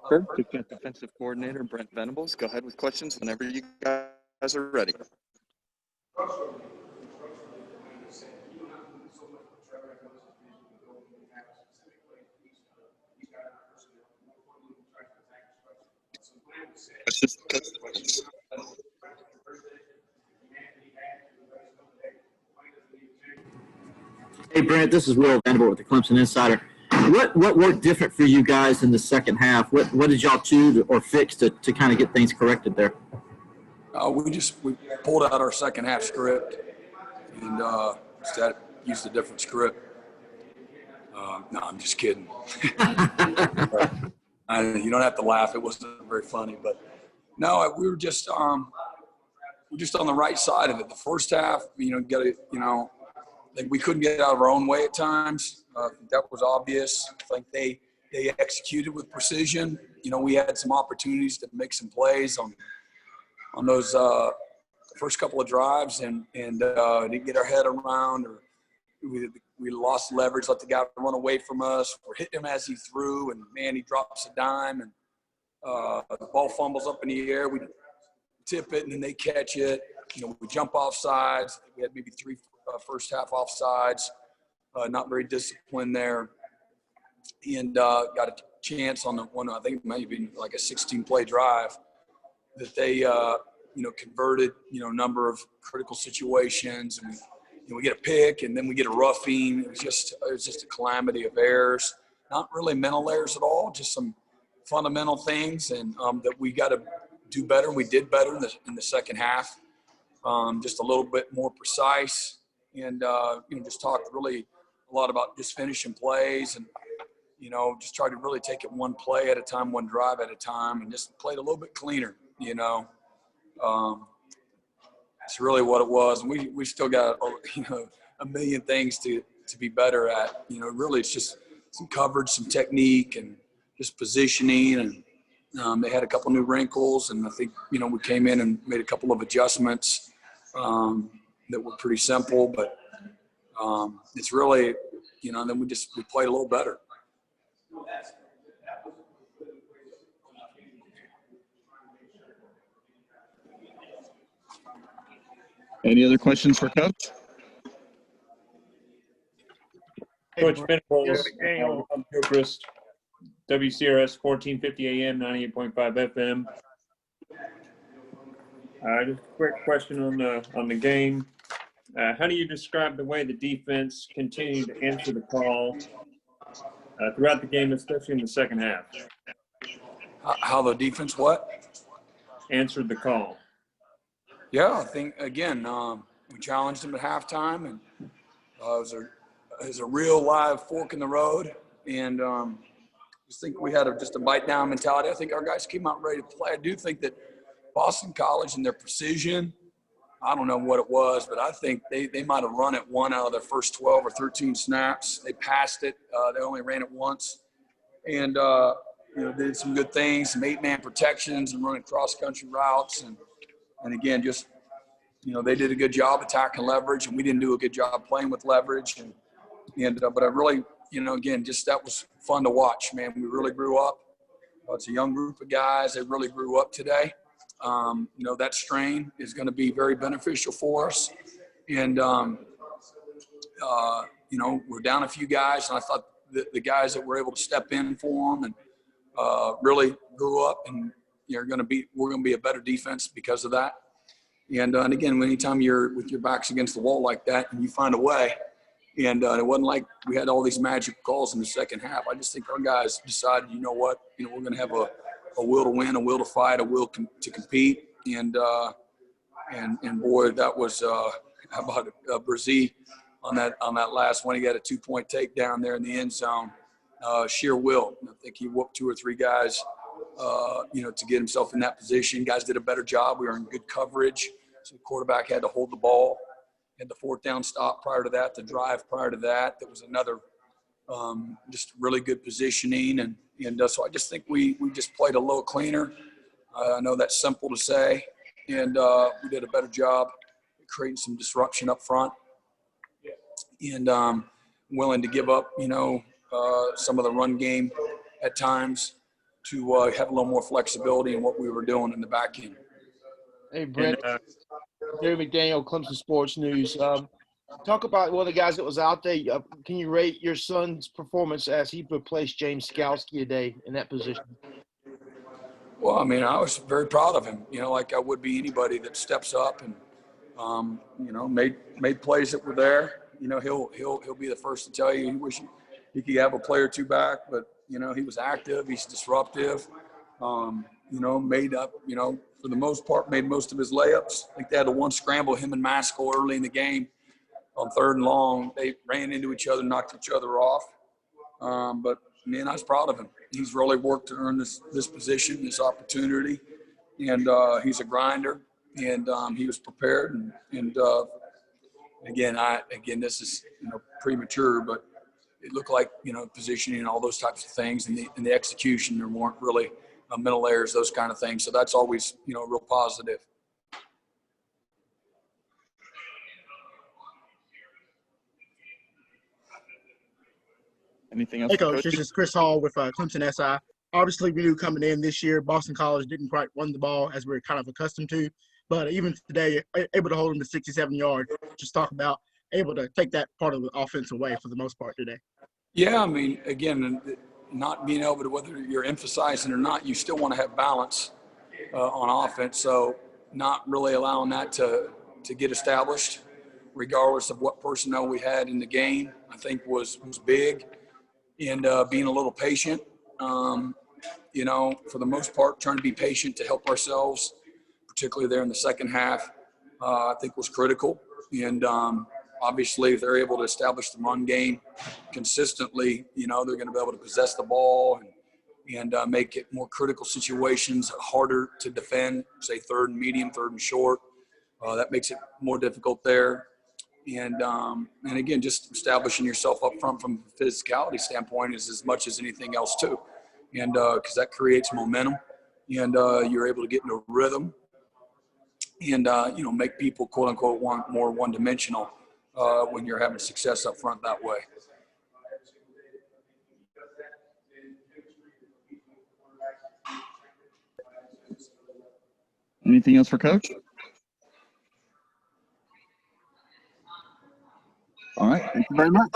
First, we've got defensive coordinator Brent Venables. Go ahead with questions whenever you guys are ready. Hey, Brent, this is Will Venables with the Clemson Insider. What worked different for you guys in the second half? What did y'all do or fix to kind of get things corrected there? We pulled out our second half script and instead used a different script. No, I'm just kidding. You don't have to laugh. It wasn't very funny, but no, we were just on the right side of it. The first half, I think we couldn't get out of our own way at times. That was obvious. I think they executed with precision. We had some opportunities to make some plays on those first couple of drives and didn't get our head around, or we lost leverage, let the guy run away from us. We're hitting him as he threw, and man, he drops a dime, and the ball fumbles up in the air. We tip it, and then they catch it. We jump off sides. We had maybe three first half offsides, not very disciplined there, and got a chance on the one, I think it might have been like a 16-play drive that they converted a number of critical situations, and we get a pick, and then we get a roughing. It was just a calamity of errors, not really mental errors at all, just some fundamental things, and that we got to do better. We did better in the second half, just a little bit more precise. And, just talked really a lot about just finishing plays and, just try to really take it one play at a time, one drive at a time, and just played a little bit cleaner, It's really what it was. And we still got, a million things to be better at. Really it's just some coverage, some technique, and just positioning. And they had a couple new wrinkles, and I think, we came in and made a couple of adjustments that were pretty simple, but it's really, and then we played a little better. Any other questions for Coach? Coach Venables, I'm Gilchrist, WCRS 1450 AM, 98.5 FM. Just a quick question on the game. How do you describe the way the defense continued to answer the call throughout the game, especially in the second half? How the defense what? Answered the call. Yeah, I think, again, we challenged them at halftime, and it was a real live fork in the road. And just think we had just a bite-down mentality. I think our guys came out ready to play. I do think that Boston College and their precision, I don't know what it was, but I think they might have run it one out of their first 12 or 13 snaps. They passed it. They only ran it once. And, did some good things, some 8-man protections and running cross-country routes. And again, just, they did a good job attacking leverage, and we didn't do a good job playing with leverage. But I really, again, just that was fun to watch, man. We really grew up. It's a young group of guys. They really grew up today. That strain is going to be very beneficial for us. And, we're down a few guys, and I thought the guys that were able to step in for them and really grew up, and we're going to be a better defense because of that. And again, anytime you're with your backs against the wall like that and you find a way, and it wasn't like we had all these magic calls in the second half. I just think our guys decided, we're going to have a will to win, a will to fight, a will to compete. And boy, that was how about Brzee on that last one. He got a 2-point takedown there in the end zone. Sheer will. I think he whooped 2 or 3 guys, to get himself in that position. Guys did a better job. We were in good coverage. So the quarterback had to hold the ball. Had the 4th down stop prior to that, the drive prior to that. That was another just really good positioning. And so I just think we just played a little cleaner. I know that's simple to say. And we did a better job creating some disruption up front. And willing to give up, some of the run game at times. have a little more flexibility in what we were doing in the back end. Hey, Brent, And, Gary McDaniel, Clemson Sports News. Talk about one of the guys that was out there. Can you rate your son's performance as he replaced James Skalski today in that position? Well, I mean, I was very proud of him, like I would be anybody that steps up and, made plays that were there. He'll be the first to tell you he wish he could have a play or two back, but, he was active, he's disruptive, made up, for the most part, made most of his layups. I think they had the one scramble, him and Maskell early in the game on 3rd and long. They ran into each other, knocked each other off. But man, I was proud of him. He's really worked to earn this position, this opportunity, and he's a grinder. And he was prepared. And again, this is premature, but it looked like positioning and all those types of things, and the execution there weren't really mental errors, those kind of things. So that's always real positive. Anything else? Hey, Coach, this is Chris Hall with Clemson SI. Obviously, we knew coming in this year, Boston College didn't quite run the ball as we're kind of accustomed to. But even today, able to hold them to 67 yards. Just talk about able to take that part of the offense away for the most part today. Yeah, I mean, again, not being able to, whether you're emphasizing or not, you still want to have balance on offense. So not really allowing that to get established, regardless of what personnel we had in the game, I think was big. And being a little patient, for the most part, trying to be patient to help ourselves, particularly there in the second half, I think was critical. And obviously, if they're able to establish the run game consistently, they're going to be able to possess the ball and make it more critical situations harder to defend, say 3rd and medium, 3rd and short. That makes it more difficult there. And again, just establishing yourself up front from a physicality standpoint is as much as anything else too. And because that creates momentum and you're able to get into a rhythm and, make people quote unquote more one-dimensional when you're having success up front that way. Anything else for Coach? All right. Thank you very much.